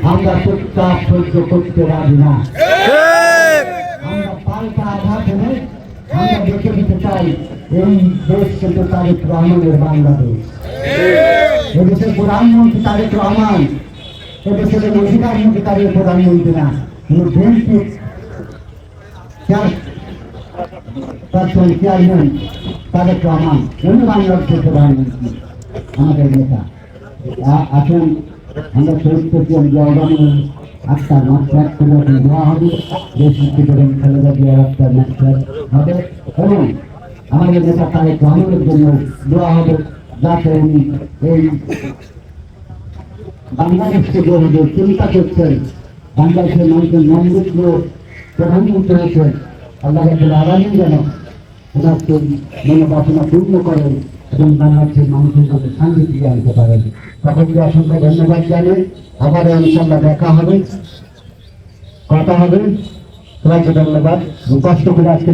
আমরা চুপচাপ সহ্য করতে রাজি না। আমরা পাল্টা আঘাত এনে আমরা দেখে দিতে চাই এই দেশ কিন্তু তারেক রহমানের বাংলাদেশ। এদেশের প্রধানমন্ত্রী তারেক রহমান, এদেশের অধিকার মন্ত্রী তারেক প্রধানমন্ত্রী না, বিএনপি চেয়ারম্যান তারেক রহমান, উনি বাংলাদেশের প্রধানমন্ত্রী, আমাদের নেতা। এখন আমরা শহীদ প্রেসিডেন্ট জিয়াউর আক্তার মাস্টার দেওয়া হবে, যে সৃষ্টি করেন খালেদা জিয়ার আক্তার মাস্টার হবে, এবং আমাদের নেতা তারেক রহমানের জন্য দেওয়া হবে, যাতে উনি এই বাংলাদেশকে যেভাবে চিন্তা করছেন, বাংলাদেশের মানুষের নন্দিত প্রধানমন্ত্রী হয়েছেন, আল্লাহ আগামী যেন ওনার মনোবাসনা পূর্ণ করেন এবং বাংলাদেশের মানুষের মধ্যে শান্তি ফিরিয়ে আনতে পারেন। সকলকে অসংখ্য ধন্যবাদ জানিয়ে আবারও ইনশাআল্লাহ দেখা হবে, কথা হবে। সবাইকে ধন্যবাদ। কষ্ট করে আজকে